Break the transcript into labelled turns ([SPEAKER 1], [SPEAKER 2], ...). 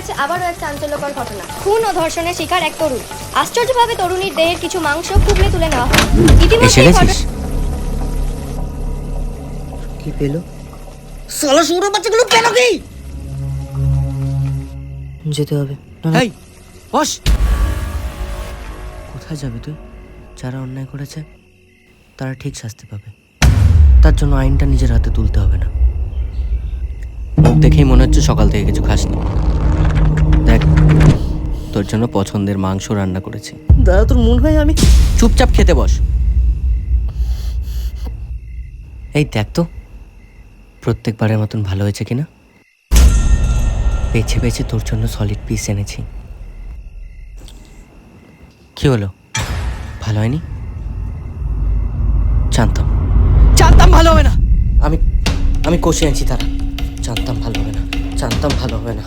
[SPEAKER 1] ঘটেছে আবারও এক চাঞ্চল্যকর ঘটনা। খুন ও ধর্ষণের শিকার এক তরুণ। আশ্চর্যভাবে তরুণীর দেহের কিছু মাংস কুবলে তুলে নেওয়া হয়। ইতিমধ্যে
[SPEAKER 2] কি পেল? সালা শুয়োরের বাচ্চাগুলো পেল কি? যেতে হবে।
[SPEAKER 3] এই বস। কোথায় যাবি তুই? যারা অন্যায় করেছে তারা ঠিক শাস্তি পাবে, তার জন্য আইনটা নিজের হাতে তুলতে হবে না। মুখ দেখেই মনে হচ্ছে সকাল থেকে কিছু খাসনি। দেখ, তোর জন্য পছন্দের মাংস রান্না করেছি।
[SPEAKER 2] দাদা, তোর মন হয় আমি
[SPEAKER 3] চুপচাপ খেতে বস। এই দেখ তো প্রত্যেকবারের মতন ভালো হয়েছে কিনা। বেছে বেছে তোর জন্য সলিড পিস এনেছি। কি হলো, ভালো হয়নি? জানতাম ভালো হবে না। আমি কষে আনছি, তারা জানতাম ভালো হবে না, জানতাম ভালো হবে না।